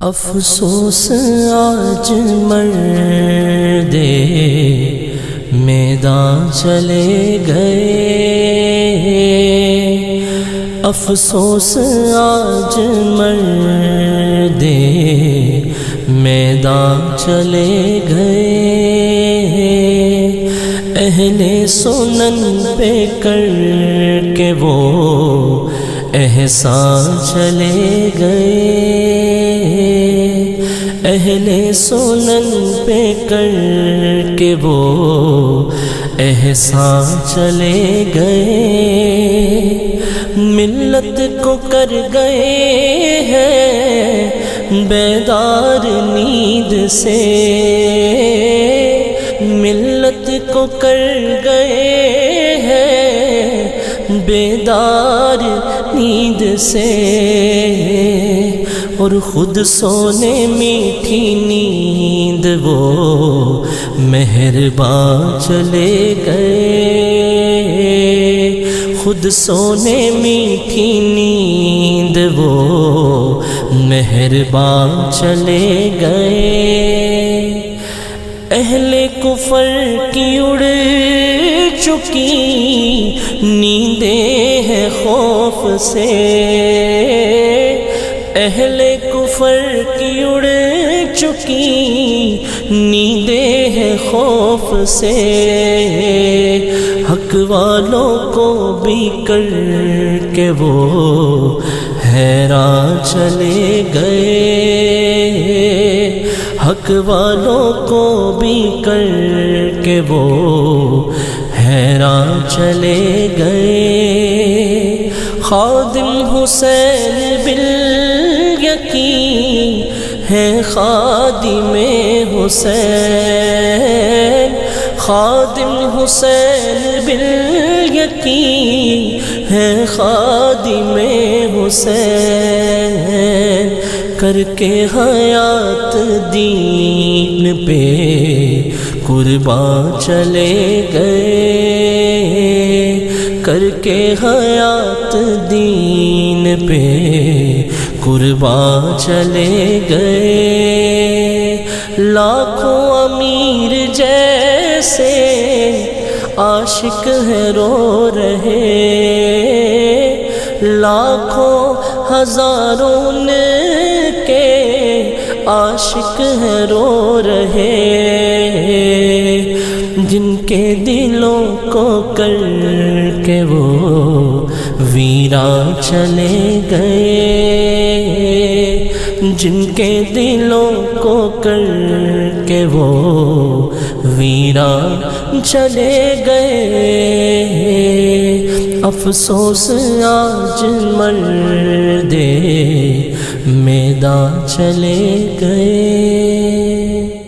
افسوس آج مرد میدان چلے گئے، افسوس آج مرد میدان چلے گئے، اہل سنن پہ کر کے وہ احسان چلے گئے، اہل سنن پہ کر کے وہ احسان چلے گئے، ملت کو کر گئے ہیں بیدار نیند سے، ملت کو کر گئے ہیں بیدار نیند سے، اور خود سونے میٹھی نیند وہ مہربان چلے گئے، خود سونے میٹھی نیند وہ مہربان چلے گئے، اہل کفر کی اڑ چکی نیندیں ہیں خوف سے، اہل کفر کی اڑ چکی نیندیں ہیں خوف سے، حق والوں کو بھی کر کے وہ حیران چلے گئے، حق والوں کو بھی کر کے وہ حیران چلے گئے، خادم حسین بالیقین ہے خادم حسین، خادم حسین بالیقین ہے خادم حسین، کر کے حیات دین پہ قربان چلے گئے، کر کے حیات دین پہ قربان چلے گئے، لاکھوں امیر جیسے عاشق ہیں رو رہے، لاکھوں ہزاروں کے عاشق ہیں رو رہے، جن کے دلوں کو کر کے وہ ویران چلے گئے، جن کے دلوں کو کر کے وہ ویران چلے گئے، افسوس آج مرد میدان چلے گئے۔